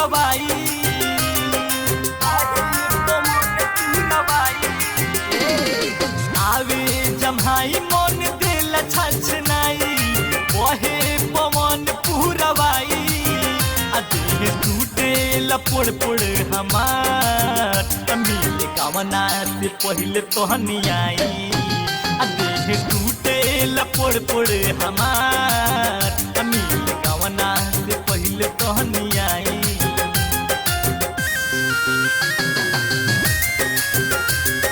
पूरवाई आवे जम्हाई मन दिल छछनाई वहे पवन पूरवाई देह टूटे लपोड़ पोड़ हमार मिल गवना से पहले तोहनी आई देह टूटे लपोड़ पोड़ हमार मिल गवना से पहले तोहनी आई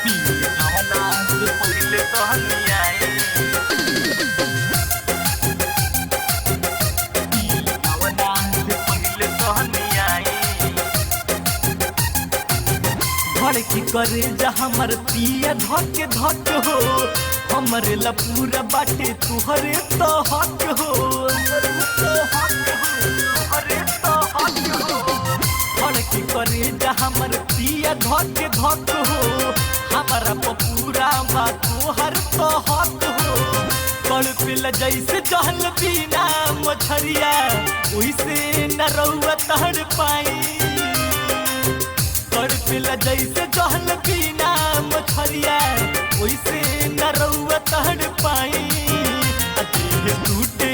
मिल गवना से पहले तोहनी आई की करे जा हमर पिया धक धक हो हमरे ला पूरा बाटे तुहरे तो हक हो की करे जा हमर पिया धक धक हो हमारा पूरा बा तुहर तो हक हो कड़ पिल जैसे जहल बिना मछरिया वैसे न रउआ तड़ पाई पिला जैसे जहल बिना मछरिया वैसे न रउआ तड़ पाई देह टूटे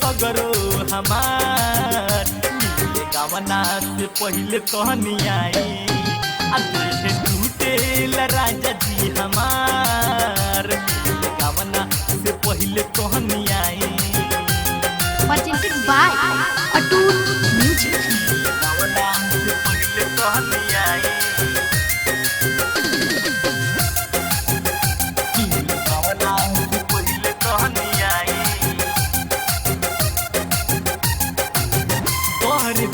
सगरो हमार मिले गवना से पहले तोहनी आई देह टूटे राजा जी हमार मिले गवना से पहले तोहनी आई presented by Atul Music गवना से पहले तोहनी आई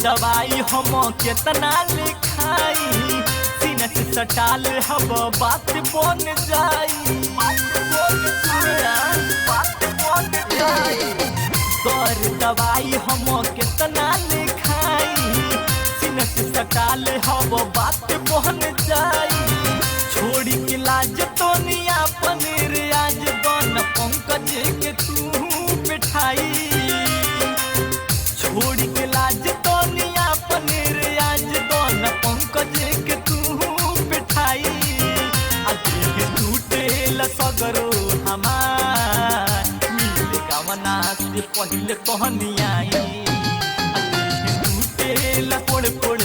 दवाई हम केतना लिखाई सीना से सटाल हब बात बन जाई तोर दवाई हम केतना लिखाई सीना से सटाल हब बात बन जाई छोड़ी के लाज तो निया पनीर आज बन पंकज के तू बैठाई छोड़ी के लाज तो निया पनीर आज दोन पंकज के तू बैठाई देह टूटे सगरो हमार मिले गवना से पहले तोहनी आई देह टूटे पोड़ पोड़